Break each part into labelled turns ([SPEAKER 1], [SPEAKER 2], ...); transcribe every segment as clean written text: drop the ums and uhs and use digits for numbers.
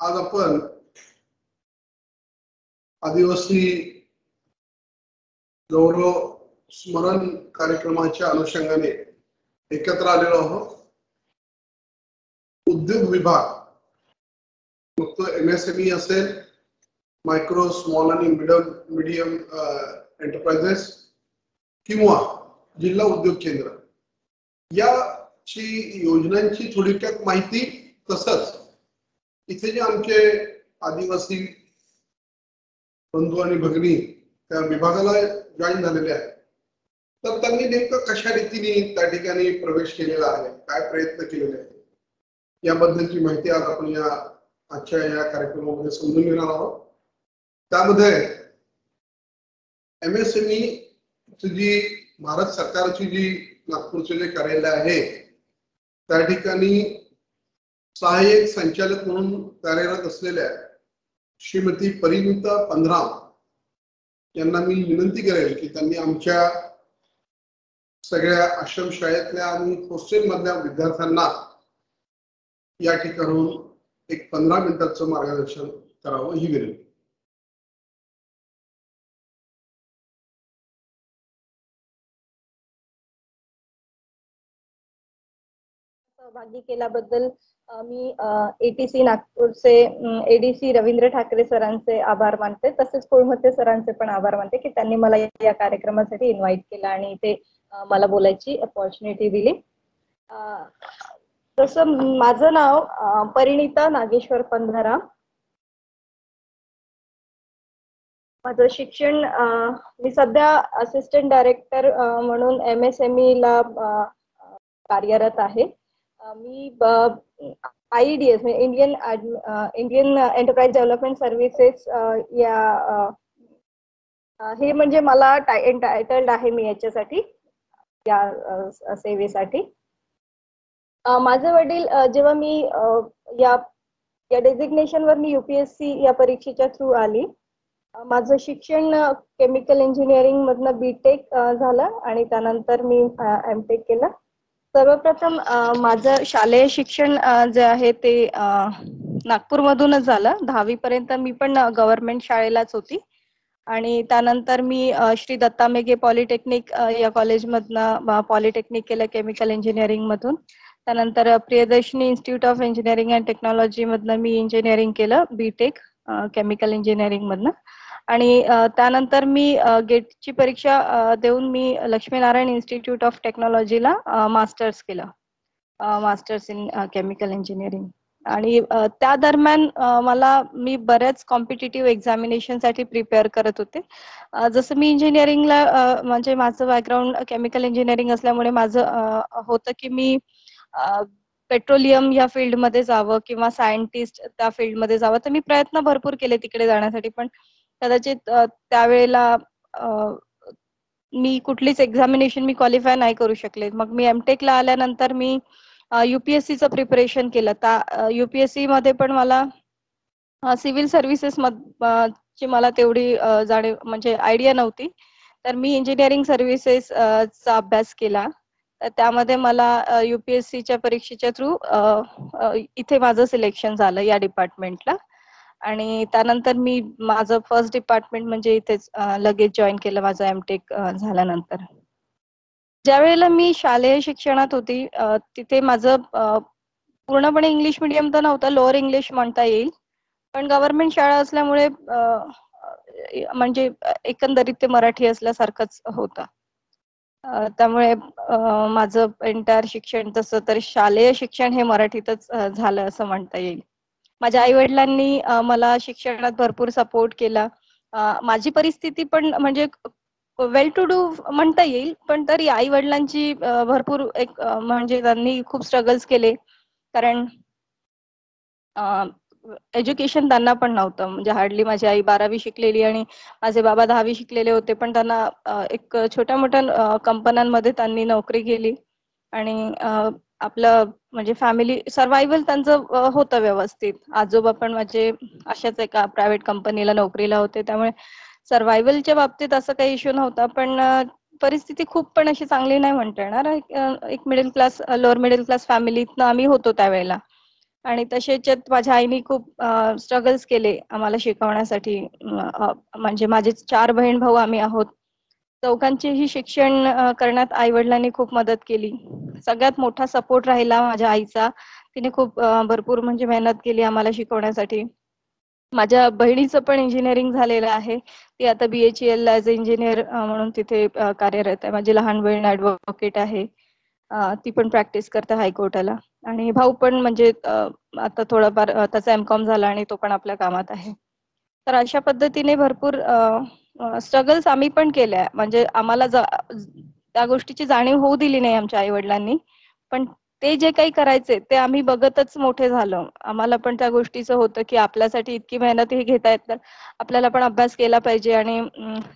[SPEAKER 1] आज आपण आदिवासी गौरव स्मरण कार्यक्रमाच्या अनुषंगाने एकत्र आलेलो आहोत. उद्योग विभाग, मग तो MSME असेल, मायक्रो स्मॉल आणि मीडियम एंटरप्राइजेस किंवा जिल्हा उद्योग केंद्र याची योजनांची थोडक्यात माहिती, तसंच इथे जे आमचे आदिवासी बंधू आणि भगिनी त्या विभागाला जॉईन झालेले आहेत, तर त्यांनी नेमकं कशा रीतीने त्या ठिकाणी प्रवेश केलेला आहे, काय प्रयत्न केलेले आहेत, याबद्दलची माहिती आज आपण या आजच्या या कार्यक्रमामध्ये समजून घेणार आहोत. त्यामध्ये MSME जी भारत सरकारची जी नागपूरचे जे कार्यालय आहे त्या ठिकाणी सहाय्यक संचालक म्हणून कार्यरत असलेल्या श्रीमती परिणिता पंधराम यांना मी विनंती करेल की त्यांनी आमच्या सगळ्या आश्रमशाळेतल्या आणि हॉस्टेल मधल्या विद्यार्थ्यांना या ठिकाणून एक 15 मिनिटाचं मार्गदर्शन करावं ही विनंती.
[SPEAKER 2] सहभागी केल्याबद्दल मी ATC नागपूरचे ADC रवींद्र ठाकरे सरांचे आभार मानते. तसेच कोळमते सरांचे पण आभार मानते की त्यांनी मला या कार्यक्रमासाठी इन्व्हाइट केलं आणि ते मला बोलायची अपॉर्च्युनिटी दिली. तसं माझं नाव परिणिता नागेश्वर पंधरा. माझं शिक्षण मी सध्या असिस्टंट डायरेक्टर म्हणून MSME ला कार्यरत आहे. मी IEDS Indian enterprise development services या हे म्हणजे मला टायटल्ड आहे मी याच्यासाठी, या सेवेसाठी. माझे वडील जेव्हा मी या डेझिग्नेशन वर मी UPSC या परीक्षेच्या थ्रू आली. माझं शिक्षण केमिकल इंजिनिअरिंग मधनं BTech झालं आणि त्यानंतर मी MTech केलं. सर्वप्रथम माझं शालेय शिक्षण जे आहे ते नागपूरमधूनच झालं. 10वी पर्यंत मी पण गव्हर्नमेंट शाळेलाच होती आणि त्यानंतर मी श्री दत्ता मेघे पॉलिटेक्निक या कॉलेजमधनं पॉलिटेक्निक केलं केमिकल इंजिनिअरिंग मधून. त्यानंतर Priyadarshini institute of engineering and technology मधनं मी इंजिनिअरिंग केलं BTech केमिकल इंजिनिअरिंग मधनं. आणि त्यानंतर मी गेटची परीक्षा देऊन मी लक्ष्मीनारायण इन्स्टिट्यूट ऑफ टेक्नॉलॉजीला मास्टर्स केलं, मास्टर्स इन केमिकल इंजिनिअरिंग. आणि त्या दरम्यान मी बऱ्याच कॉम्पिटिटिव्ह एक्झामिनेशनसाठी प्रिपेअर करत होते. जसं मी इंजिनिअरिंगला म्हणजे माझं बॅकग्राऊंड केमिकल इंजिनिअरिंग असल्यामुळे माझं होतं की मी पेट्रोलियम या फील्डमध्ये जावं किंवा सायंटिस्ट त्या फील्डमध्ये जावं. तर मी प्रयत्न भरपूर केले तिकडे जाण्यासाठी, पण कदाचित त्यावेळेला मी कुठलीच एक्झामिनेशन मी क्वालिफाय नाही करू शकले. मग मी MTech ला आल्यानंतर मी UPSCचं प्रिपरेशन केलं. UPSC मध्ये पण मला सिव्हिल सर्व्हिसेस ची मला तेवढी जाणीव म्हणजे आयडिया नव्हती. तर मी इंजिनिअरिंग सर्व्हिसेसचा अभ्यास केला. त्यामध्ये मला UPSCच्या परीक्षेच्या थ्रू इथे माझं सिलेक्शन झालं या डिपार्टमेंटला. आणि त्यानंतर मी माझं फर्स्ट डिपार्टमेंट म्हणजे इथेच लगेच जॉईन केलं माझं MTech झाल्यानंतर. ज्या वेळेला मी शालेय शिक्षणात होती तिथे माझं पूर्णपणे इंग्लिश मीडियम तर नव्हतं, लोअर इंग्लिश म्हणता येईल. पण गव्हर्नमेंट शाळा असल्यामुळे म्हणजे एकंदरीत ते मराठी असल्यासारखंच होतं. त्यामुळे माझं एंटायर शिक्षण तसं तर शालेय शिक्षण हे मराठीतच झालं असं म्हणता येईल. माझ्या आई वडिलांनी मला शिक्षणात भरपूर सपोर्ट केला. माझी परिस्थिती पण म्हणजे वेल टू डू म्हणता येईल, पण तरी आई वडिलांची भरपूर एक म्हणजे त्यांनी खूप स्ट्रगल्स केले. कारण एज्युकेशन त्यांना पण नव्हतं. म्हणजे हार्डली माझी आई 12वी शिकलेली आणि माझे बाबा 10वी शिकलेले होते, पण त्यांना एक छोट्या मोठ्या कंपन्यांमध्ये त्यांनी नोकरी केली आणि आपलं म्हणजे फॅमिली सर्व्हायव्हल त्यांचं होतं व्यवस्थित. आजोबा पण माझे अशाच एका प्रायव्हेट कंपनीला नोकरीला होते, त्यामुळे सर्व्हायव्हलच्या बाबतीत असं काही इश्यू नव्हता. पण परिस्थिती खूप पण अशी चांगली नाही म्हणता येणार. एक middle class lower middle class फॅमिलीतनं आम्ही होतो त्यावेळेला. आणि तसेच माझ्या आईने खूप स्ट्रगल्स केले आम्हाला शिकवण्यासाठी. म्हणजे माझे 4 बहीण-भाऊ आम्ही आहोत. चौघांचेही शिक्षण करण्यात आई-वडिलांनी खूप मदत केली. सगळ्यात मोठा सपोर्ट राहिला माझ्या आईचा. तिने खूप भरपूर म्हणजे मेहनत केली आम्हाला शिकवण्यासाठी. माझ्या बहिणीचं पण इंजिनिअरिंग झालेलं आहे. ती आता BHEL ॲज अ इंजिनिअर म्हणून तिथे कार्यरत आहे. माझी लहान बहीण ॲडव्होकेट आहे. ती पण प्रॅक्टिस करते हायकोर्टाला. आणि भाऊ पण म्हणजे आता थोडाफार त्याचा M.Com झाला आणि तो पण आपल्या कामात आहे. तर अशा पद्धतीने भरपूर स्ट्रगल्स आम्ही पण केल्या. म्हणजे आम्हाला त्या गोष्टीची जाणीव होऊ दिली नाही आमच्या आई-वडिलांनी. पण ते जे काही करायचे ते आम्ही बघतच मोठे झालो. आम्हाला पण त्या गोष्टीचं होतं, की आपल्यासाठी इतकी मेहनत हे घेतायत तर आपल्याला पण अभ्यास केला पाहिजे आणि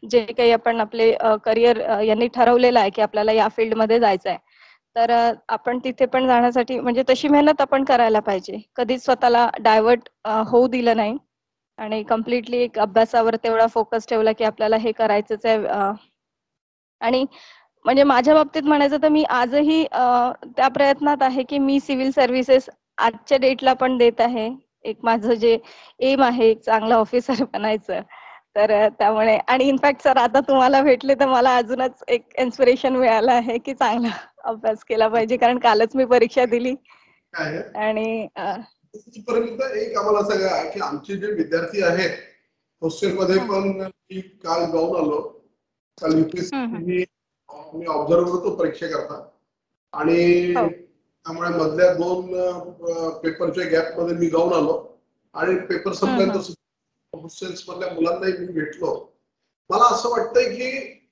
[SPEAKER 2] जे काही आपण आपले करियर यांनी ठरवलेलं आहे, की आपल्याला या फील्डमध्ये जायचं आहे. तर आपण तिथे पण जाण्यासाठी म्हणजे तशी मेहनत आपण करायला पाहिजे. कधीच स्वतःला डायव्हर्ट होऊ दिलं नाही आणि कंप्लीटली एक अभ्यासावर तेवढा फोकस ठेवला, की आपल्याला हे करायचंच आहे. आणि म्हणजे माझ्या बाबतीत म्हणायचं तर मी आजही त्या प्रयत्नात आहे, की मी सिव्हिल सर्व्हिसेस आजच्या डेटला पण देत आहे. एक माझं जे एम आहे, एक चांगलं ऑफिसर बनायचं. तर त्यामुळे आणि इनफॅक्ट सर आता तुम्हाला भेटले तर मला अजूनच एक इन्स्पिरेशन मिळालं आहे, की चांगला अभ्यास केला पाहिजे. कारण कालच मी परीक्षा दिली
[SPEAKER 1] काय आहे
[SPEAKER 2] आणि
[SPEAKER 1] तिथपर्यंत एक आम्हाला सांगा की आमचे जे विद्यार्थी आहेत हॉस्टेलमध्ये
[SPEAKER 2] हं,
[SPEAKER 1] पण मी काल जाऊन आलो. काल
[SPEAKER 2] हं, हं.
[SPEAKER 1] UPSC मी ऑब्झर्व होतो परीक्षेकरता आणि
[SPEAKER 2] हो.
[SPEAKER 1] त्यामुळे मधल्या 2 पेपरच्या गॅप मध्ये मी जाऊन आलो आणि पेपर
[SPEAKER 2] हं, हं.
[SPEAKER 1] संपल्यानंतर हॉस्टेल्स मधल्या मुलांनाही मी भेटलो. मला असं वाटतंय की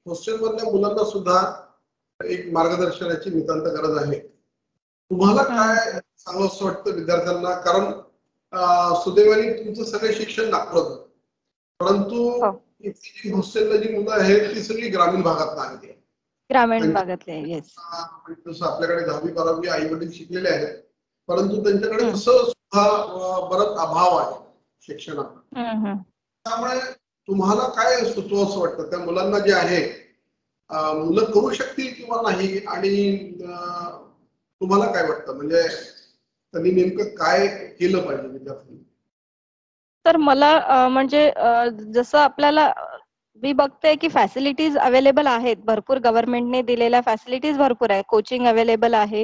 [SPEAKER 1] हॉस्टेल मधल्या मुलांना सुद्धा एक मार्गदर्शनाची नितांत गरज आहे. तुम्हाला
[SPEAKER 2] हं, हं.
[SPEAKER 1] काय चांगलं असं वाटतं विद्यार्थ्यांना? कारण सुदैवाने तुमचं सगळं शिक्षण नागपुरात होतं. परंतु
[SPEAKER 2] हो.
[SPEAKER 1] इथली जी हॉस्टेलला जी मुलं आहेत ती सगळी ग्रामीण भागात आहेत.
[SPEAKER 2] ग्रामीण भागातले. येस.
[SPEAKER 1] त्यांच्या जसं आपल्याकडे 10वी-12वी आई वडील शिकलेले आहेत, परंतु त्यांच्याकडे
[SPEAKER 2] हं.
[SPEAKER 1] तसं सुद्धा बराच अभाव आहे शिक्षणाचा.
[SPEAKER 2] हं, हं.
[SPEAKER 1] त्यामुळे तुम्हाला काय सुचवावंसं वाटतं त्या मुलांना जे आहे मुलं करू शकतील किंवा नाही आणि तुम्हाला काय वाटतं म्हणजे त्यांनी नेमकं काय केलं पाहिजे विद्यार्थ्यांनी?
[SPEAKER 2] तर मला म्हणजे जसं आपल्याला मी बघते की फॅसिलिटीज अवेलेबल आहेत. भरपूर गव्हर्नमेंटने दिलेल्या फॅसिलिटीज भरपूर आहे. कोचिंग अवेलेबल आहे.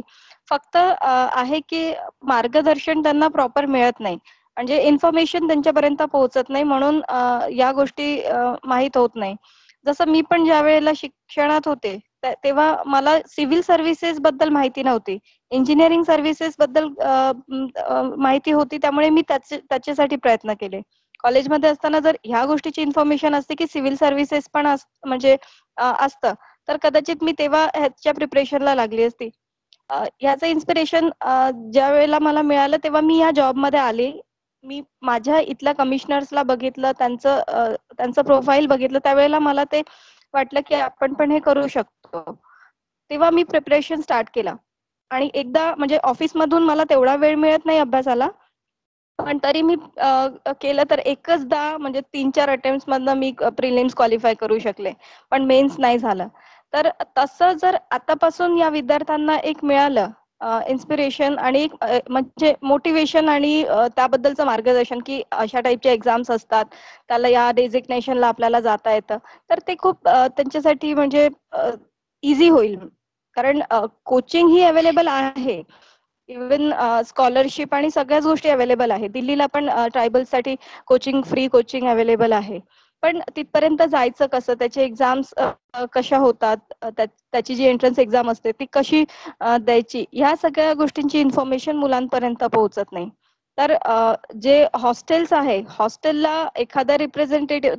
[SPEAKER 2] फक्त आहे की मार्गदर्शन त्यांना प्रॉपर मिळत नाही. म्हणजे इन्फॉर्मेशन त्यांच्यापर्यंत पोहोचत नाही म्हणून या गोष्टी माहीत होत नाही. जसं मी पण ज्यावेळेला शिक्षणात होते, तेव्हा मला सिव्हिल सर्व्हिसेस बद्दल माहिती नव्हती. इंजिनिअरिंग सर्व्हिसेस बद्दल माहिती होती त्यामुळे मी त्याच्यासाठी प्रयत्न केले. कॉलेजमध्ये असताना जर ह्या गोष्टीची इन्फॉर्मेशन असते, की सिव्हिल सर्व्हिसेस पण म्हणजे असतं, तर कदाचित मी तेव्हा ह्याच्या प्रिपरेशनला लागली असती. ह्याचं इन्स्पिरेशन ज्यावेळेला मला मिळालं तेव्हा मी या जॉबमध्ये आले. मी माझ्या इथल्या कमिशनर्सला बघितलं, त्यांचं प्रोफाईल बघितलं, त्यावेळेला मला ते वाटलं, की आपण पण हे करू शकतो. तेव्हा मी प्रिपरेशन स्टार्ट केला. आणि एकदा म्हणजे ऑफिसमधून मला तेवढा वेळ मिळत नाही अभ्यासाला. पण तरी मी केलं तर एकचदा म्हणजे 3-4 अटेम्प्ट्समधनं मी प्रिलिम्स क्वालिफाय करू शकले. पण मेन्स नाही झालं. तर तसं जर आतापासून या विद्यार्थ्यांना एक मिळालं इन्स्पिरेशन आणि एक म्हणजे मोटिव्हेशन आणि त्याबद्दलचं मार्गदर्शन, की अशा टाईपच्या एक्झाम्स असतात. त्याला या डेझिग्नेशनला आपल्याला जाता येतं. तर ते खूप त्यांच्यासाठी म्हणजे ईझी होईल. कारण कोचिंग ही अवेलेबल आहे. इव्हन स्कॉलरशिप आणि सगळ्याच गोष्टी अवेलेबल आहे. दिल्लीला पण ट्रायबल्ससाठी फ्री कोचिंग अवेलेबल आहे. पण तिथपर्यंत जायचं कसं? त्याचे एक्झाम्स कशा होतात? त्याची जी एंट्रन्स एक्झाम असते ती कशी द्यायची? ह्या सगळ्या गोष्टींची इन्फॉर्मेशन मुलांपर्यंत पोहोचत नाही. तर जे हॉस्टेल्स आहे, हॉस्टेलला एखादा रिप्रेझेंटेटिव्ह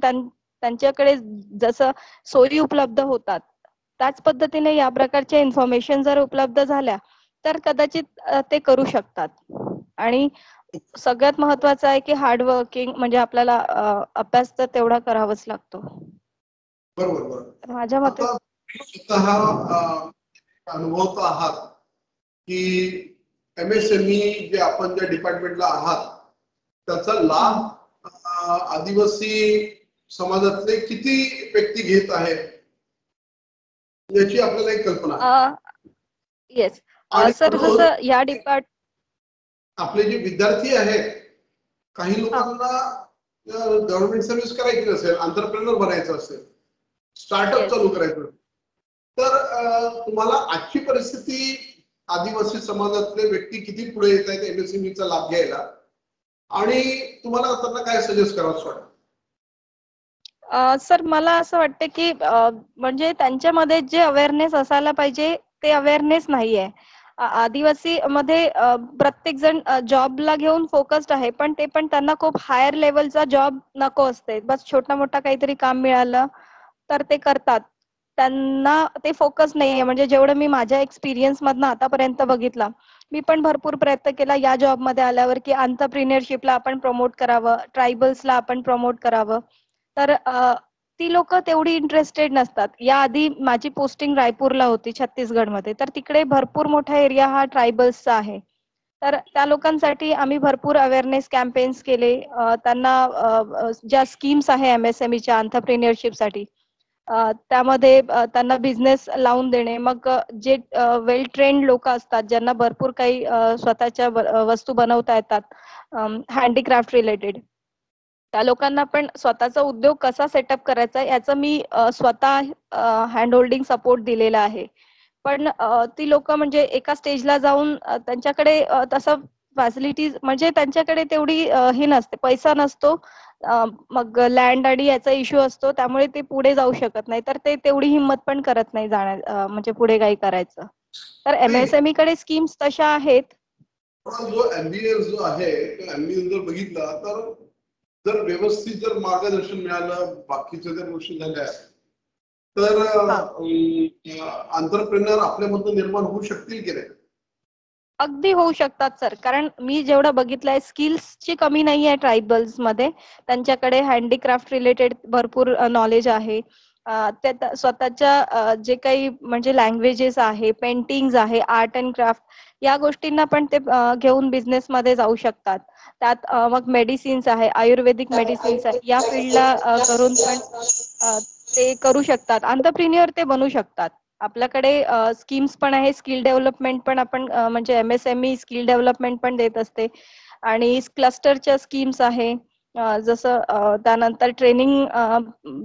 [SPEAKER 2] त्यांच्याकडे जसं सोयी उपलब्ध होतात, त्याच पद्धतीने या प्रकारच्या इन्फॉर्मेशन जर उपलब्ध झाल्या, तर कदाचित ते करू शकतात. आणि सगळ्यात महत्त्वाचं आहे, की हार्ड वर्किंग म्हणजे आपल्याला अभ्यास तर तेवढा करावाच लागतो.
[SPEAKER 1] बरोबर, बरोबर.
[SPEAKER 2] तर माझ्या मते
[SPEAKER 1] आता तुम्ही स्वतः अनुभवत आहात की MSME जे आपण ज्या डिपार्टमेंटला आहात त्याचा
[SPEAKER 2] हं.
[SPEAKER 1] लाभ आदिवासी समाजातले किती व्यक्ती घेत आहेत याची आपल्याला एक कल्पना आहे.
[SPEAKER 2] येस.
[SPEAKER 1] आणि
[SPEAKER 2] सर
[SPEAKER 1] म्हणून
[SPEAKER 2] जसं या डिपार्ट
[SPEAKER 1] आपले जे विद्यार्थी आहेत, काही लोकांना गव्हर्नमेंट सर्व्हिस करायची नसेल, एंटरप्रेन्योर बनायचं असेल, स्टार्टअप चालू करायचं, तर तुम्हाला आजची परिस्थिती आदिवासी समाजातले व्यक्ती किती पुढे येत आहेत एमएसएमईचा लाभ घ्यायला, आणि तुम्हाला त्यांना काय सजेस्ट करावंसं वाटतं?
[SPEAKER 2] सर मला असं वाटतं की म्हणजे त्यांच्यामध्ये जे अवेअरनेस असायला पाहिजे ते अवेअरनेस नाहीये. आदिवासी मध्ये प्रत्येक जण जॉबला घेऊन फोकस्ड आहे, पण ते पण त्यांना खूप हायर लेवलचा जॉब नको असते. बस छोटा मोठा काहीतरी काम मिळालं तर ते करतात. त्यांना ते फोकस नाहीये. म्हणजे जेवढं मी माझ्या एक्सपिरियन्स मधनं आतापर्यंत बघितला, मी पण भरपूर प्रयत्न केला या जॉब मध्ये आल्यावर की एंटरप्रेन्योरशिपला आपण प्रमोट करावं, ट्रायबल्सला आपण प्रमोट करावं. तर ती लोक तेवढी इंटरेस्टेड नसतात. याआधी माझी पोस्टिंग रायपूरला होती छत्तीसगडमध्ये, तर तिकडे भरपूर मोठा एरिया हा ट्रायबल्सचा आहे. तर त्या लोकांसाठी आम्ही भरपूर अवेअरनेस कॅम्पेन्स केले. त्यांना ज्या स्कीम्स आहे एमएसएमईच्या एंटरप्रेन्योरशिपसाठी, त्यामध्ये त्यांना बिझनेस लावून देणे. मग जे वेल ट्रेन्ड लोक असतात, ज्यांना भरपूर काही स्वतःच्या वस्तू बनवता येतात हँडीक्राफ्ट रिलेटेड, त्या लोकांना पण स्वतःचा उद्योग कसा सेटअप करायचा याचं मी स्वतः हँड होल्डिंग सपोर्ट दिलेला आहे. पण ती लोक म्हणजे एका स्टेजला जाऊन त्यांच्याकडे तसं फॅसिलिटीज म्हणजे त्यांच्याकडे तेवढी हे नसते, पैसा नसतो. मग लँड आणि याचा इश्यू असतो, त्यामुळे ते पुढे जाऊ शकत नाही. तर ते तेवढी हिंमत पण करत नाही जाण्या म्हणजे पुढे काही करायचं. तर
[SPEAKER 1] नाही,
[SPEAKER 2] एमएसएमई कडे स्कीम्स तशा आहेत.
[SPEAKER 1] पण जो एमबीएस जो आहे, तो एमबीएस जर बघितला तर जर व्यवस्थित जर मार्गदर्शन मिळालं, बाकीच्या जर गोष्टी झाल्या, तर
[SPEAKER 2] हा,
[SPEAKER 1] एंटरप्रेन्योर आपल्यामधून निर्माण होऊ शकतील की नाही?
[SPEAKER 2] अगदी होऊ शकतात सर. कारण मी जेवढं बघितलंय स्किल्सची कमी नाही आहे ट्रायबल्स मध्ये. त्यांच्याकडे हँडीक्राफ्ट रिलेटेड भरपूर नॉलेज आहे. त्या स्वतःच्या जे काही म्हणजे लँग्वेजेस आहे, पेंटिंग्स आहे, आर्ट अँड क्राफ्ट, या गोष्टींना पण ते घेऊन बिझनेस मध्ये जाऊ शकतात. त्यात मग मेडिसिन्स आहे, आयुर्वेदिक मेडिसिन्स आहे, या फील्डला करून पण ते करू शकतात. एंटरप्रेन्योर ते बनू शकतात. आपल्याकडे स्कीम्स पण आहे, स्किल डेव्हलपमेंट पण आपण म्हणजे एमएसएमई स्किल डेव्हलपमेंट पण देत असते, आणि क्लस्टरच्या स्कीम्स आहे. जसं त्यानंतर ट्रेनिंग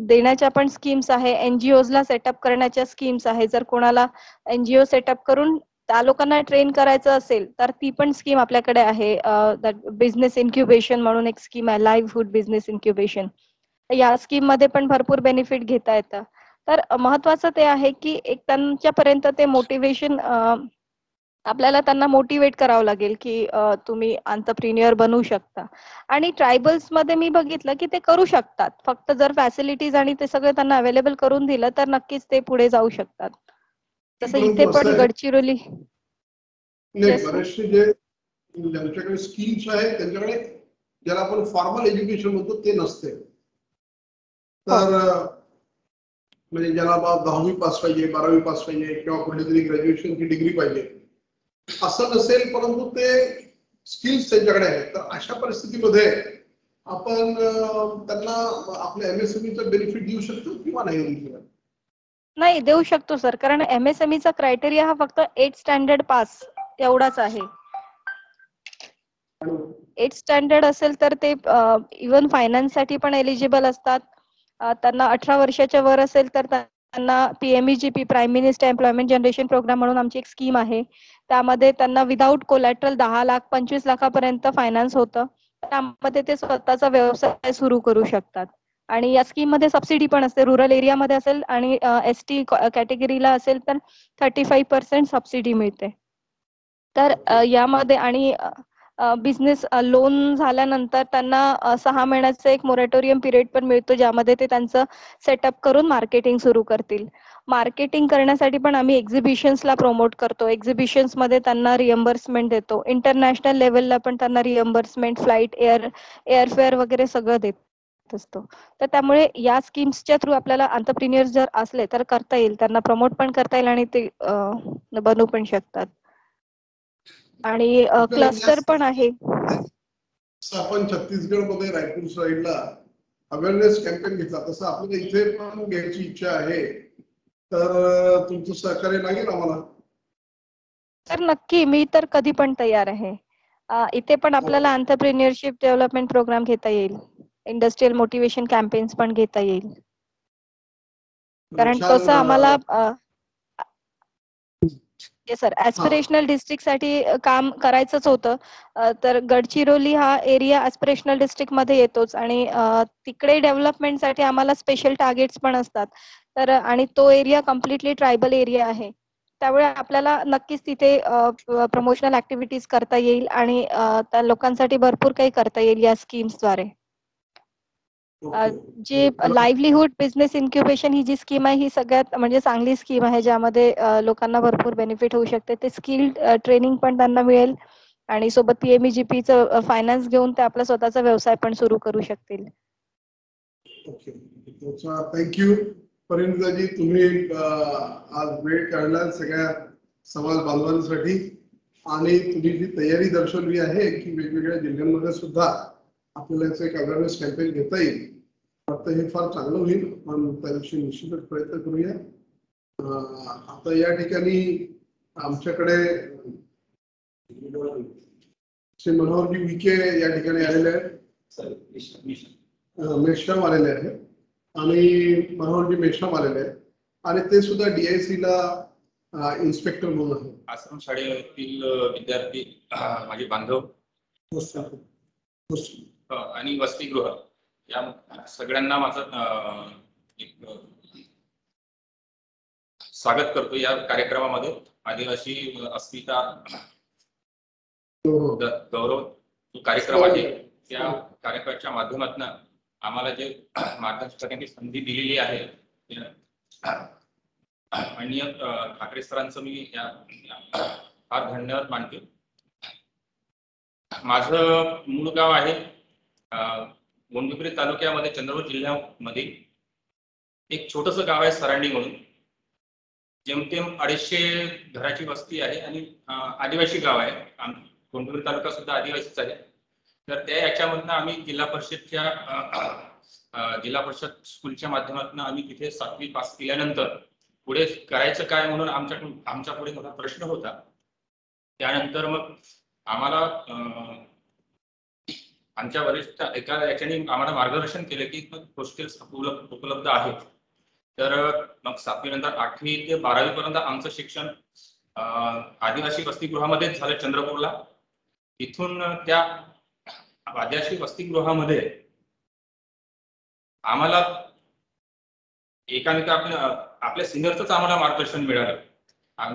[SPEAKER 2] देण्याच्या पण स्कीम्स आहे, एनजीओजला सेटअप करण्याच्या स्कीम्स आहे. जर कोणाला एनजीओ सेटअप करून त्या लोकांना ट्रेन करायचं असेल तर ती पण स्कीम आपल्याकडे आहे. बिझनेस इन्क्युबेशन म्हणून एक स्कीम आहे, लाईव्हहुड बिझनेस इन्क्युबेशन. या स्कीम मध्ये पण भरपूर बेनिफिट घेता येतं. तर महत्वाचं ते आहे की एक त्यांच्यापर्यंत ते मोटिवेशन, आपल्याला त्यांना मोटिवेट करावं लागेल की तुम्ही एंटरप्रेन्योर बनवू शकता. आणि ट्रायबल्स मध्ये मी बघितलं की ते करू शकतात. फक्त जर फॅसिलिटीज आणि ते सगळं त्यांना अवेलेबल करून दिलं तर नक्कीच ते पुढे जाऊ शकतात. तसं इथे
[SPEAKER 1] परंतु असं
[SPEAKER 2] पण
[SPEAKER 1] आहे,
[SPEAKER 2] गडचिरोली.
[SPEAKER 1] नाही,
[SPEAKER 2] येस सर.
[SPEAKER 1] बरेचसे जे ज्यांच्याकडे स्किल्स आहेत त्यांच्याकडे, ज्याला आपण फॉर्मल एज्युकेशन म्हणतो, ते नसते.
[SPEAKER 2] हो.
[SPEAKER 1] तर म्हणजे ज्याला 10वी पास पाहिजे, 12वी पास पाहिजे, किंवा कुठलीतरी ग्रॅज्युएशनची डिग्री पाहिजे, असं नसेल, परंतु ते स्किल्स त्यांच्याकडे आहेत. तर अशा परिस्थितीमध्ये आपण त्यांना आपल्या एमएसएमईचं बेनिफिट देऊ शकतो किंवा नाही देऊ शकत?
[SPEAKER 2] नाही, देऊ शकतो सर. कारण एमएसएमईचा क्रायटेरिया हा फक्त 8th स्टँडर्ड पास एवढाच आहे. 8th स्टँडर्ड असेल तर ते इवन फायनान्स साठी पण एलिजिबल असतात. त्यांना 18 वर्षाच्या वर असेल तर त्यांना PMEGP, prime minister employment generation programme म्हणून आमची एक स्कीम आहे. त्यामध्ये त्यांना विदाऊट कोलॅटरल 10 लाख 25 लाखापर्यंत फायनान्स होतं. त्यामध्ये ते स्वतःचा व्यवसाय सुरू करू शकतात. आणि या स्कीम मध्ये सबसिडी पण असते. रुरल एरियामध्ये असेल आणि एसटी कॅटेगरीला असेल तर 35% सबसिडी मिळते. तर यामध्ये आणि बिझनेस लोन झाल्यानंतर त्यांना 6 महिन्याचा एक मोरॅटोरियम पिरियड पण मिळतो, ज्यामध्ये ते त्यांचं सेटअप करून मार्केटिंग सुरू करतील. मार्केटिंग करण्यासाठी पण आम्ही एक्झिबिशन्सला प्रमोट करतो. एक्झिबिशन्स मध्ये त्यांना रिएम्बर्समेंट देतो. इंटरनॅशनल लेवलला पण त्यांना रिएम्बर्समेंट, फ्लाईट, एअरफेअर वगैरे सगळं देत असतो. तर त्यामुळे या स्कीम्सच्या थ्रू आपल्याला एंटरप्रेन्योर जर असले तर करता येईल, त्यांना प्रमोट पण करता येईल आणि ते बनवू पण शकतात. आणि क्लस्टर पण आहे.
[SPEAKER 1] आपण छत्तीसगडमध्ये रायपूर साईडला अवेअरनेस कॅम्पेन घेतला, तसं आपल्याला इथे पण घ्यायची इच्छा आहे. तर तुमचं सहकार्य लागेल आम्हाला?
[SPEAKER 2] तर नक्की, मी तर कधी पण तयार आहे. इथे पण आपल्याला एंटरप्रेन्योरशिप डेव्हलपमेंट प्रोग्राम घेता येईल. इंडस्ट्रियल मोटिवेशन कॅम्पेन्स पण घेता येईल. कारण
[SPEAKER 1] छान.
[SPEAKER 2] कसं आम्हाला येस सर, ऍस्पिरेशनल डिस्ट्रिक्ट साठी काम करायचंच होतं. तर गडचिरोली हा एरिया ऍस्पिरेशनल डिस्ट्रिक्ट मध्ये येतोच आणि तिकडे डेव्हलपमेंटसाठी आम्हाला स्पेशल टार्गेट्स पण असतात. तर आणि तो एरिया कम्प्लिटली ट्रायबल एरिया आहे. त्यामुळे आपल्याला नक्कीच तिथे प्रमोशनल ऍक्टिव्हिटीज करता येईल आणि त्या लोकांसाठी भरपूर काही करता येईल या स्कीम्सद्वारे. जी लाईव्हलीहूड बिझनेस इन्क्युबेशन ही जी स्कीम आहे ही सगळ्यात म्हणजे चांगली स्कीम आहे, ज्यामध्ये लोकांना भरपूर बेनिफिट होऊ शकते. ते स्किल ट्रेनिंग पण त्यांना मिळेल आणि सोबत PMEGPचं फायनान्स घेऊन ते आपला स्वतःचा व्यवसाय पण सुरू करू शकतील.
[SPEAKER 1] Okay, thank you Parinitaji. तुम्ही आज वेळ काढला सगळ्या समाज बांधवांसाठी आणि तुम्ही जी तयारी दर्शवली आहे की वेगवेगळ्या जिल्ह्यांमध्ये सुद्धा आपल्याला याचं एक अवेअरनेस कॅम्पेन घेता येईल, वाटतं हे फार चांगलं होईल. पण त्याविषयी निश्चितच प्रयत्न करूया. आता या ठिकाणी आमच्याकडे श्री मनोहरजी विखे या ठिकाणी आलेले आहेत. मेश्राम आलेले आहेत आणि मनोहरजी मेश्राम आलेले आहेत आणि ते सुद्धा DIC ला इन्स्पेक्टर म्हणून आहेत.
[SPEAKER 3] आश्रम शाळेतील विद्यार्थी माझे बांधव आणि वसतिगृह या सगळ्यांना माझं एक स्वागत करतो या कार्यक्रमामध्ये. आदिवासी अस्मिता गौरव कार्यक्रम आहे, त्या कार्यक्रमाच्या माध्यमातून आम्हाला जे मार्गदर्शन करण्याची संधी दिलेली आहे आणि ठाकरे सरांचं मी फार धन्यवाद मानतो. माझं मूळ गाव आहे गोंडपिंपरी तालुक्यामध्ये, चंद्रपूर जिल्ह्यामध्ये एक छोटस गाव आहे सरांडी म्हणून. जेमतेम 250 घराची वस्ती आहे आणि आदिवासी गाव आहे. गोंडपिंपरी तालुका सुद्धा आदिवासीच आहे. तर त्या याच्यामधनं आम्ही जिल्हा परिषद स्कूलच्या माध्यमातून आम्ही तिथे 7वी पास केल्यानंतर पुढे करायचं काय म्हणून आमच्या पुढे मोठा प्रश्न होता. त्यानंतर मग आम्हाला आमच्या वरिष्ठ एका याच्याने आम्हाला मार्गदर्शन केलं की हॉस्टेल्स उपलब्ध आहेत. तर मग 7वी नंतर 8वी ते 12वी पर्यंत आमचं शिक्षण आदिवासी वसतिगृहामध्येच झालं चंद्रपूरला. तिथून त्या आदिवासी वसतिगृहामध्ये आम्हाला एकाने आपल्या सिनियरच आम्हाला मार्गदर्शन मिळालं.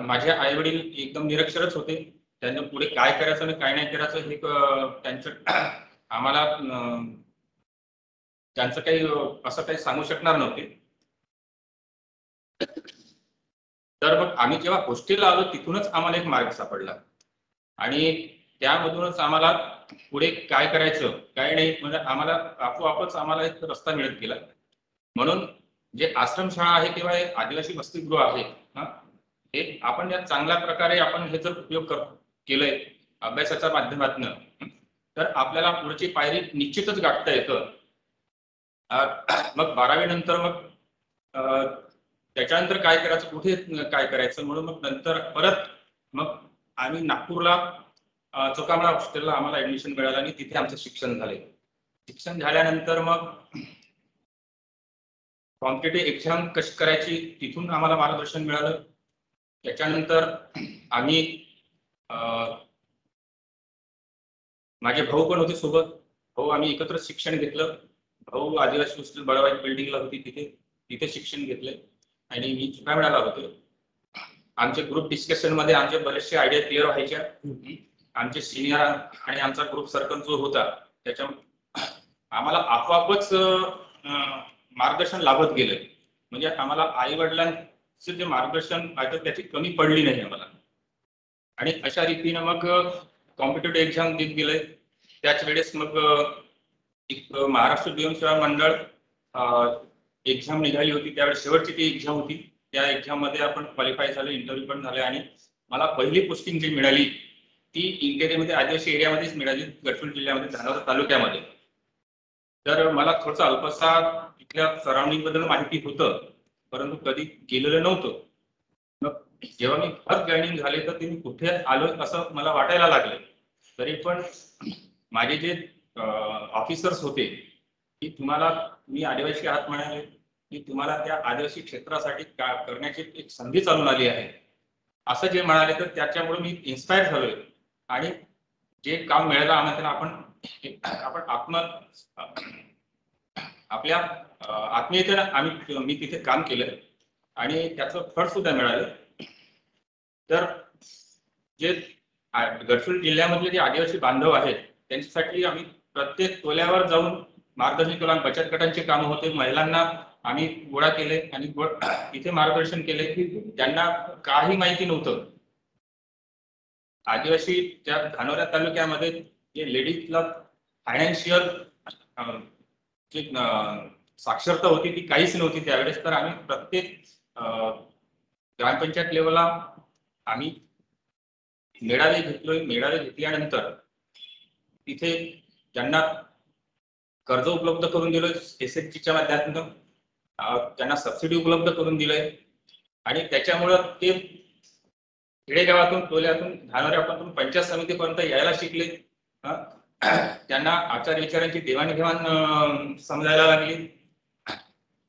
[SPEAKER 3] माझे आई वडील एकदम निरक्षरच होते. त्यांना पुढे काय करायचं आणि काय नाही करायचं हे त्यांचं आम्हाला त्यांचं काही असं काही सांगू शकणार नव्हते. तर मग आम्ही जेव्हा हॉस्टेलला आलो तिथूनच आम्हाला एक मार्ग सापडला आणि त्यामधूनच आम्हाला पुढे काय करायचं काय नाही म्हणजे आम्हाला आपोआपच आम्हाला एक रस्ता मिळत गेला. म्हणून जे आश्रमशाळा आहे किंवा आदिवासी वसतिगृह आहे हे आपण या चांगल्या प्रकारे आपण हे जर उपयोग केलंय अभ्यासाच्या माध्यमातून तर आपल्याला पुढची पायरी निश्चितच गाठता येतं. मग 12वी नंतर मग त्याच्यानंतर काय करायचं कुठे काय करायचं म्हणून मग नंतर परत मग आम्ही नागपूरला चोकामळा हॉस्टेलला आम्हाला ऍडमिशन मिळालं आणि तिथे आमचं शिक्षण झाले. शिक्षण झाल्यानंतर मग कॉम्पिटेटिव्ह एक्झाम कशी करायची तिथून आम्हाला मार्गदर्शन मिळालं. त्याच्यानंतर आम्ही माझे भाऊ पण होते सोबत. भाऊ आम्ही एकत्र शिक्षण घेतलं. भाऊ आदिवासी हॉस्टेल बळावाई बिल्डिंगला होती तिथे शिक्षण घेतले आणि मी चोकामळ्याला होतो. आमचे ग्रुप डिस्कशन मध्ये आमचे बरेचसे आयडिया क्लिअर व्हायच्या. आमचे सिनियर आणि आमचा ग्रुप सर्कल जो होता त्याच्या आम्हाला आपोआपच मार्गदर्शन लाभत गेलं. म्हणजे आम्हाला आई वडिलांचं जे मार्गदर्शन आहे त्याची कमी पडली नाही आम्हाला. आणि अशा रीतीनं मग कॉम्पिटेटिव्ह एक्झाम देत गेले. त्याच वेळेस मग एक महाराष्ट्र जीवन सेवा मंडळ एक्झाम निघाली होती. त्यावेळेस शेवटची ती एक्झाम होती. त्या एक्झाम मध्ये आपण क्वालिफाय झाले, इंटरव्ह्यू पण झाले आणि मला पहिली पोस्टिंग जी मिळाली ती इंटेरियरमध्ये आदिवासी एरियामध्येच मिळाली, गडचिरोली जिल्ह्यामध्ये धानोरा तालुक्यामध्ये. तर मला थोडंसं अल्पसा इथल्या सराउंडिंग बद्दल माहिती होतं परंतु कधी गेलेलं नव्हतं. मग जेव्हा मी फर्स्ट जॉईनिंग झाले तर ते मी कुठे आलो असं मला वाटायला लागलं. तरी पण माझे जे ऑफिसर्स होते की तुम्हाला, मी आदिवासी आहात म्हणाले की तुम्हाला त्या आदिवासी क्षेत्रासाठी करण्याची एक संधी चालून आली आहे असं जे म्हणाले, तर त्याच्यामुळे मी इन्स्पायर झालोय आणि जे काम मिळालं आम्हाला आपण आपल्या आत्मीयतेनं मी तिथे काम केलं आणि त्याचं फळ सुद्धा मिळालं. तर जे गडचिरोली जिल्ह्यामधले जे आदिवासी बांधव आहेत त्यांच्यासाठी आम्ही प्रत्येक टोल्यावर जाऊन मार्गदर्शन केलं. बचत गटांचे काम होते, महिलांना आम्ही गोळा केले आणि इथे मार्गदर्शन केले की ज्यांना काही माहिती नव्हतं. आदिवासी त्या धानोरा तालुक्यामध्ये जे लेडीजला फायनान्शियल जी साक्षरता होती ती काहीच नव्हती त्यावेळेस. तर आम्ही प्रत्येक ग्रामपंचायत लेवलला आम्ही मेळावे घेतलोय. मेळावे घेतल्यानंतर तिथे ज्यांना कर्ज उपलब्ध करून दिलं SHGच्या माध्यमातून, त्यांना सबसिडी उपलब्ध करून दिलंय आणि त्याच्यामुळं ते खेडेगावातून, टोल्यातून, धानोऱ्यापासून पंचायत समितीपर्यंत यायला शिकले. त्यांना आचार विचारांची देवाणघेवाण समजायला लागली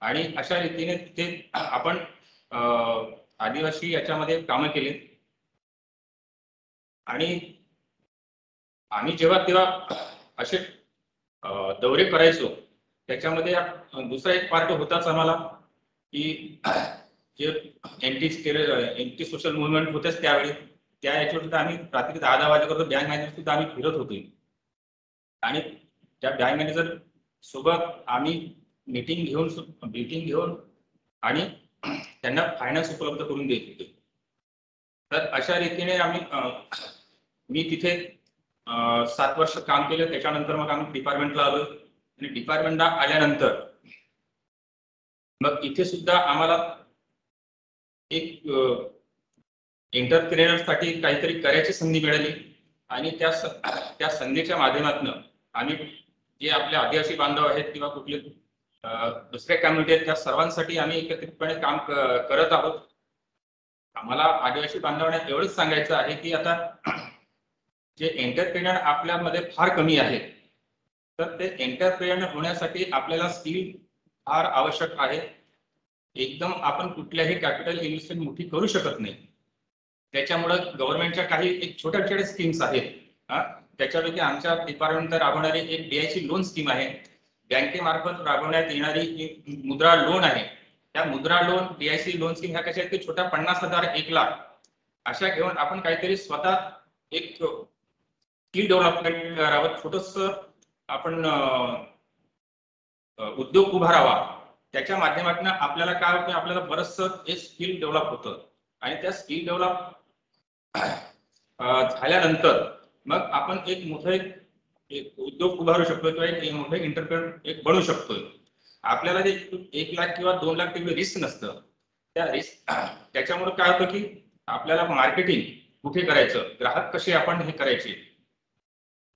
[SPEAKER 3] आणि अशा रीतीने ते आपण आदिवासी याच्यामध्ये कामं केली. आणि आम्ही जेव्हा तेव्हा असे दौरे करायचो त्याच्यामध्ये दुसरा एक पार्ट होताच आम्हाला की जे एंटी सोशल मुवमेंट होतेच त्यावेळी. त्या याच्यावर सुद्धा आम्ही रात्री 10 वाजेपर्यंत बँक मॅनेजर सुद्धा आम्ही फिरत होतो आणि त्या बँक मॅनेजर सोबत आम्ही मीटिंग घेऊन आणि त्यांना फायनान्स उपलब्ध करून देत होतो. तर अशा रीतीने मी तिथे 7 वर्ष काम केलं. त्याच्यानंतर मग आम्ही डिपार्टमेंटला आलो आणि डिपार्टमेंटला आल्यानंतर मग इथे सुद्धा आम्हाला एक एंटरप्रेन्युअरसाठी काहीतरी करायची संधी मिळाली आणि त्या संधीच्या माध्यमातून आम्ही जे आपले आदिवासी बांधव आहेत किंवा कुठले दुसऱ्या कम्युनिटी आहेत त्या सर्वांसाठी आम्ही एकत्रितपणे काम करत आहोत. आम्हाला आदिवासी बांधवांना एवढंच सांगायचं आहे की आता जे एंटरप्रेन्युअर आपल्यामध्ये फार कमी आहे. तर ते एंटरप्रेन्युअर होण्यासाठी आपल्याला स्किल फार आवश्यक आहे. एकदम आपण कुठल्याही कॅपिटल इन्व्हेस्टमेंट मोठी करू शकत नाही. त्याच्यामुळे गव्हर्नमेंटच्या काही एक छोट्या स्कीम्स आहेत. त्याच्यापैकी आमच्या डिपार्टमेंट राबवणारी एक DIC लोन स्कीम आहे. बँकेमार्फत राबवण्यात येणारी एक मुद्रा लोन आहे. त्या मुद्रा लोन DIC लोन स्कीम ह्या कशा आहेत की छोट्या 50,000 1 लाख अशा घेऊन आपण काहीतरी स्वतः एक स्किल डेव्हलपमेंट करावं, छोटस आपण उद्योग उभारावा. त्याच्या माध्यमातून आपल्याला काय होतं, आपल्याला बरंचसं एक स्किल डेव्हलप होतं आणि त्या स्किल डेव्हलप झाल्यानंतर मग आपण एक मोठं एक उद्योग उभारू शकतो किंवा एक मोठं एंटरप्रेन्युअर एक बनू शकतो. आपल्याला ते 1 लाख किंवा 2 लाख तेवढं रिस्क नसतं. त्या रिस्क त्याच्यामुळे काय होतं की आपल्याला मार्केटिंग कुठे करायचं, ग्राहक कसे आपण हे करायचे,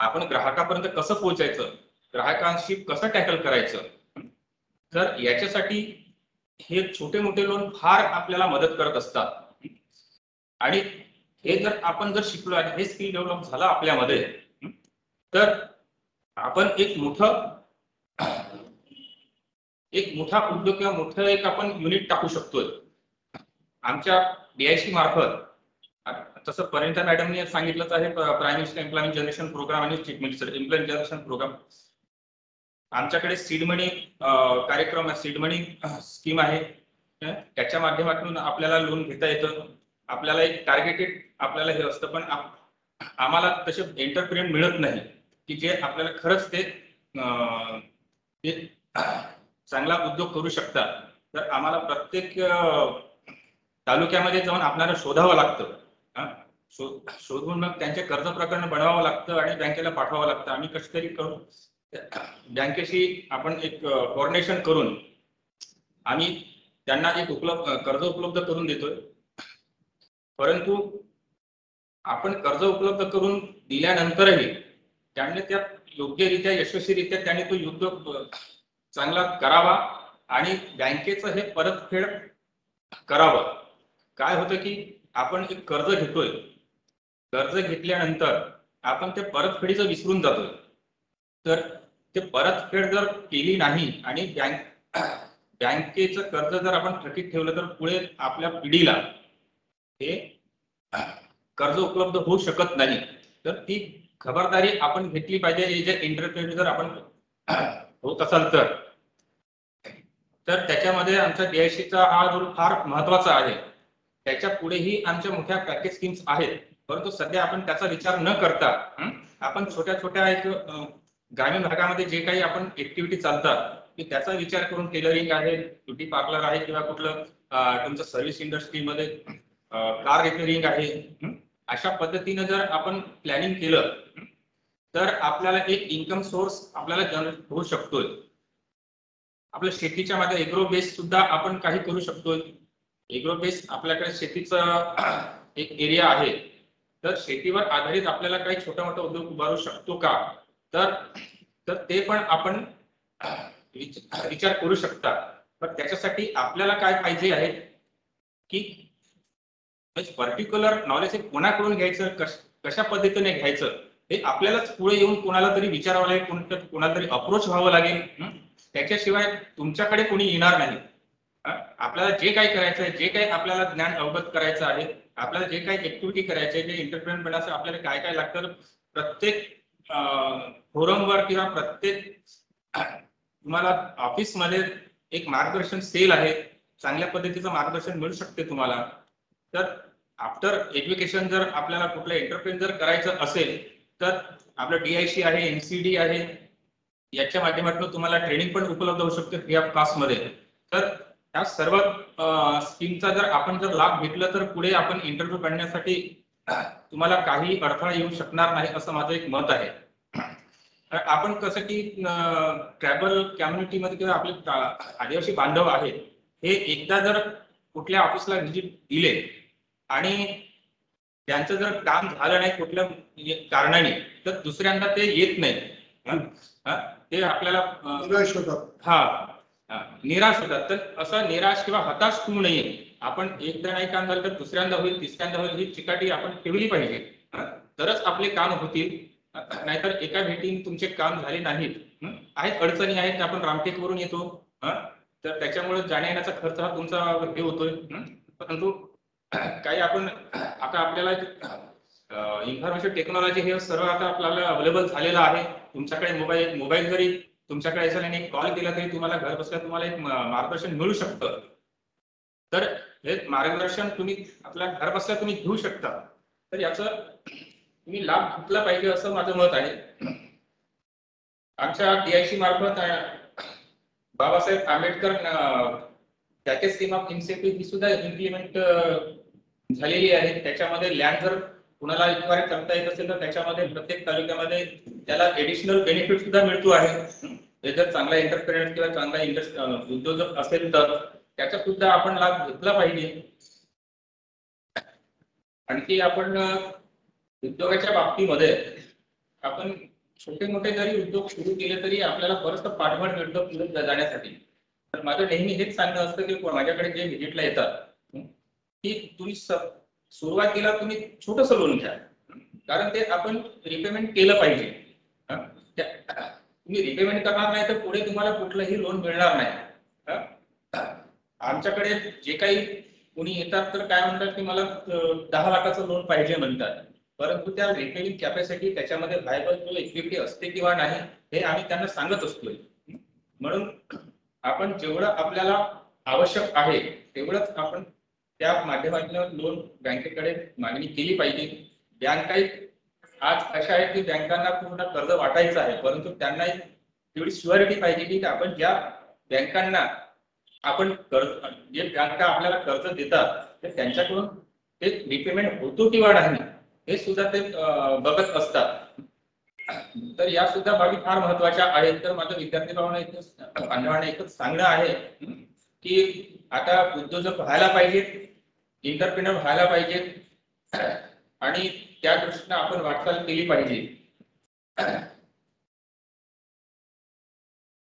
[SPEAKER 3] आपण ग्राहकापर्यंत कसं पोहोचायचं, ग्राहकांशी कसं टॅकल करायचं. तर याच्यासाठी हे छोटे मोठे लोन फार आपल्याला मदत करत असतात आणि हे जर आपण शिकलो आणि हे स्किल डेव्हलप झालं आपल्यामध्ये तर आपण एक मोठा उद्योग किंवा मोठं एक आपण युनिट टाकू शकतोय. आमच्या DIC मार्फत तसं परिणिता मॅडमने सांगितलंच आहे, prime minister employment generation programme आणि chief minister employment generation programme. आमच्याकडे सीड मनी कार्यक्रम, सीड मनी स्कीम आहे. त्याच्या माध्यमातून आपल्याला लोन घेता येतं. आपल्याला एक टार्गेटेड आपल्याला हे असतं, पण आम्हाला तसे एंटरप्रेन्युअर मिळत नाही की जे आपल्याला खरंच ते चांगला उद्योग करू शकतात. तर आम्हाला प्रत्येक तालुक्यामध्ये जाऊन आपल्याला शोधावं लागतं. शोधून मग त्यांचे कर्ज प्रकरण बनवावं लागतं आणि बँकेला पाठवावं लागतं. आम्ही कशी करून बँकेशी आपण एक कोऑर्डिनेशन करून आम्ही त्यांना एक कर्ज उपलब्ध करून देतोय. परंतु आपण कर्ज उपलब्ध करून दिल्यानंतरही त्यांनी त्या योग्यरित्या यशस्वीरित्या त्यांनी तो उद्योग चांगला करावा आणि बँकेचं हे परतफेड करावं. काय होतं की आपण एक कर्ज घेतोय, कर्ज घेतल्यानंतर आपण ते परतफेडीचं विसरून जातोय. तर ते परतफेड जर केली नाही आणि बँकेचं कर्ज जर आपण थकीत ठेवलं तर पुढे आपल्या पिढीला हे कर्ज उपलब्ध होऊ शकत नाही. तर ती खबरदारी आपण घेतली पाहिजे. जे इंटरप्रेट जर आपण होत असाल तर त्याच्यामध्ये आमच्या DICचा हा रोल फार महत्वाचा आहे. त्याच्या पुढेही आमच्या मोठ्या पॅकेज स्कीम्स आहेत, परंतु सध्या आपण त्याचा विचार न करता आपण छोट्या छोट्या एक ग्रामीण भागामध्ये जे काही आपण ऍक्टिव्हिटी चालतात की त्याचा विचार करून टेलरिंग आहे, ब्युटी पार्लर आहे किंवा कुठलं तुमचं सर्व्हिस इंडस्ट्रीमध्ये कार रिपेअरिंग आहे, अशा पद्धतीने जर आपण प्लॅनिंग केलं तर आपल्याला एक इन्कम सोर्स आपल्याला जनरेट होऊ शकतोय. आपल्या शेतीच्या मध्ये एग्रो बेस सुद्धा आपण काही करू शकतोय. एग्रो बेस आपल्याकडे शेतीचा एक एरिया आहे, तर शेतीवर आधारित आपल्याला काही छोटा मोठा उद्योग उभारू शकतो का, तर ते पण आपण विचार करू शकता. पण त्याच्यासाठी आपल्याला काय पाहिजे आहे की पर्टिक्युलर नॉलेज हे कोणाकडून घ्यायचं, कशा पद्धतीने घ्यायचं हे आपल्यालाच पुढे येऊन कोणाला तरी विचारावं लागेल, कोणाला तरी अप्रोच व्हावं लागेल. त्याच्याशिवाय तुमच्याकडे कोणी येणार नाही. आपल्याला जे काही करायचं आहे, जे काही आपल्याला ज्ञान अवगत करायचं आहे, आपल्याला जे काही ऍक्टिव्हिटी करायची आहे, जे एंटरप्रेन्योर बनायचं आपल्याला काय काय लागतं, प्रत्येक फोरमवर किंवा प्रत्येक तुम्हाला ऑफिसमध्ये एक मार्गदर्शन सेल आहे, चांगल्या पद्धतीचं मार्गदर्शन मिळू शकते तुम्हाला. तर आफ्टर एज्युकेशन जर आपल्याला कुठलं एंटरप्रेन्योर जर करायचं असेल तर आपलं DIC आहे, NCD आहे, याच्या माध्यमातून तुम्हाला ट्रेनिंग पण उपलब्ध होऊ शकते फ्री ऑफ कास्ट मध्ये. तर या सर्व स्कीमचा जर आपण लाभ घेतला तर पुढे आपण इंटरव्ह्यू करण्यासाठी तुम्हाला काही अडथळा येऊ शकणार नाही असं माझं एक मत आहे. आपण कसं की ट्रायबल कम्युनिटीमध्ये किंवा आपले आदिवासी बांधव आहेत हे एकदा जर कुठल्या ऑफिसला व्हिजिट दिले आणि त्यांचं जर काम झालं नाही कुठल्या कारणाने तर दुसऱ्यांदा ते येत नाही. ते आपल्याला
[SPEAKER 1] निराश होतात.
[SPEAKER 3] निराश होतात. तर असं निराश किंवा हताश होऊ नये. आपण एकदा नाही काम झालं तर दुसऱ्यांदा होईल, तिसऱ्यांदा होईल, ही चिकाटी आपण ठेवली पाहिजे. तरच आपले काम होतील. नाहीतर एका भेटीने तुमचे काम झाले नाहीत, आहेत अडचणी आहेत, आपण रामटेकवरून येतो, तर त्याच्यामुळे जाण्या येण्याचा खर्च हा तुमचा हे होतोय. परंतु काही आपण आता आपल्याला इन्फॉर्मेशन टेक्नॉलॉजी हे सर्व आता आपल्याला अवेलेबल झालेलं आहे. तुमच्याकडे मोबाईल जरी तुमच्याकडे असेल आणि कॉल केला तरी तुम्हाला घर बसल्या तुम्हाला एक मार्गदर्शन मिळू शकतं. तर हे मार्गदर्शन तुम्ही आपल्या घर बसल्या तुम्ही घेऊ शकता. तर याचा तुम्ही लाभ घेतला पाहिजे असं माझं मत आहे. आमच्या DIC मार्फत Babasaheb Ambedkar package scheme of incentive ही सुद्धा इम्प्लिमेंट झालेली आहे. त्याच्यामध्ये लँड जर कुणाला इन्क्वायरी करता येत असेल तर त्याच्यामध्ये प्रत्येक तालुक्यामध्ये त्याला एडिशनल बेनिफिट सुद्धा मिळतो आहे. जर चांगला एंटरप्रेन्योर किंवा चांगला उद्योजक असेल तर त्याचा सुद्धा आपण लाभ घेतला पाहिजे. आणखी आपण उद्योगाच्या बाबतीमध्ये आपण छोटे मोठे जरी उद्योग सुरू केले तरी आपल्याला बरंच पाठबळ मिळतं पुढे जाण्यासाठी. तर माझं नेहमी हेच सांगणं असतं की माझ्याकडे जे व्हिजिटला येतात की तुम्ही सुरुवातीला तुम्ही छोटस लोन घ्या, कारण ते आपण रिपेमेंट केलं पाहिजे. तुम्ही रिपेमेंट करणार नाही तर पुढे तुम्हाला कुठलंही लोन मिळणार नाही. आमच्याकडे जे काही कोणी येतात तर काय म्हणतात की मला 10 लाखाचं लोन पाहिजे म्हणतात, परंतु त्या रिपेमेंट कॅपॅसिटी त्याच्यामध्ये व्हायबल इक्विटी असते किंवा नाही हे आम्ही त्यांना सांगत असतोय. म्हणून आपण जेवढं आपल्याला आवश्यक आहे तेवढंच आपण त्या माध्यमातून लोन बँकेकडे मागणी केली पाहिजे. बँक काही आज अशा आहेत की बँकांना पूर्ण कर्ज वाटायचं आहे, परंतु त्यांना तेवढी शुअरिटी पाहिजे की आपण ज्या बँकांना आपण कर्ज जे बँका आपल्याला कर्ज देतात तर त्यांच्याकडून ते रिपेमेंट होतो किंवा नाही हे सुद्धा ते बघत असतात. तर या सुद्धा बाबी फार महत्वाच्या आहेत. तर माझं विद्यार्थी बांधवांना एकच सांगणं आहे की आता उद्योजक व्हायला पाहिजेत, एंटरप्रेन्योर व्हायला पाहिजेत आणि त्या दृष्टीने आपण वाटचाल केली पाहिजे.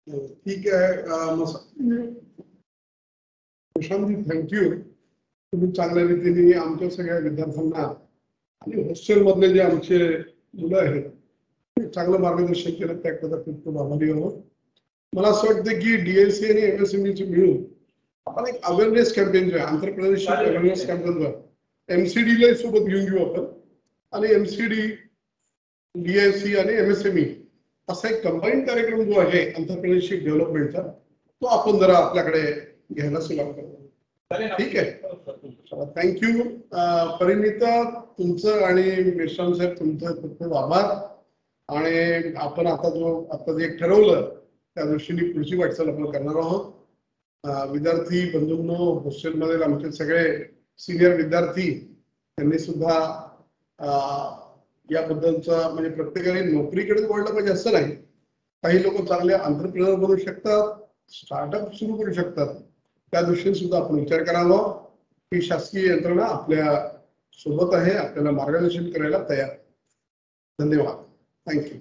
[SPEAKER 1] ठीक आहे प्रशांतजी, थँक्यू. तुम्ही चांगल्या रीतीने आमच्या सगळ्या विद्यार्थ्यांना आणि हॉस्टेल मधले जे आमचे मुलं आहेत चांगलं मार्गदर्शन केलं त्याकरता खूप खूप आभारी आहोत. मला असं वाटतं की डीएलसी आणि एमएसएमईची मिळून आपण एक अवेअरनेस कॅम्पेन जो आहे आंतरप्रनरशिप अवेअरनेस कॅम्पेन एमसीडीला सोबत घेऊन घेऊ आपण आणि एमसीडी डीएलसी आणि एमएसएमई असा एक कंबाईन कार्यक्रम जो आहे एंटरप्रेन्योरशिप डेव्हलपमेंटचा तो आपण जरा आपल्याकडे घ्यायला सुरुवात करू. ठीक आहे. थँक्यू. परिणिता तुमचं आणि मिश्राम साहेब तुमचं खूप खूप आभार. आणि आपण आता जे ठरवलं त्या दृष्टीने पुढची वाटचाल आपण करणार आहोत. विद्यार्थी बंधूंनो हॉस्टेलमध्ये आमचे सगळे सिनियर विद्यार्थी त्यांनी सुद्धा याबद्दलचा म्हणजे प्रत्येकाने नोकरीकडे वळलं पाहिजे असं नाही. काही लोक चांगले एंटरप्रेन्योर बनू शकतात स्टार्टअप सुरू करू शकतात त्या दृष्टीने सुद्धा आपण विचार करावा. ही शासकीय यंत्रणा आपल्या सोबत आहे आपल्याला मार्गदर्शन करायला तयार. धन्यवाद. थँक्यू.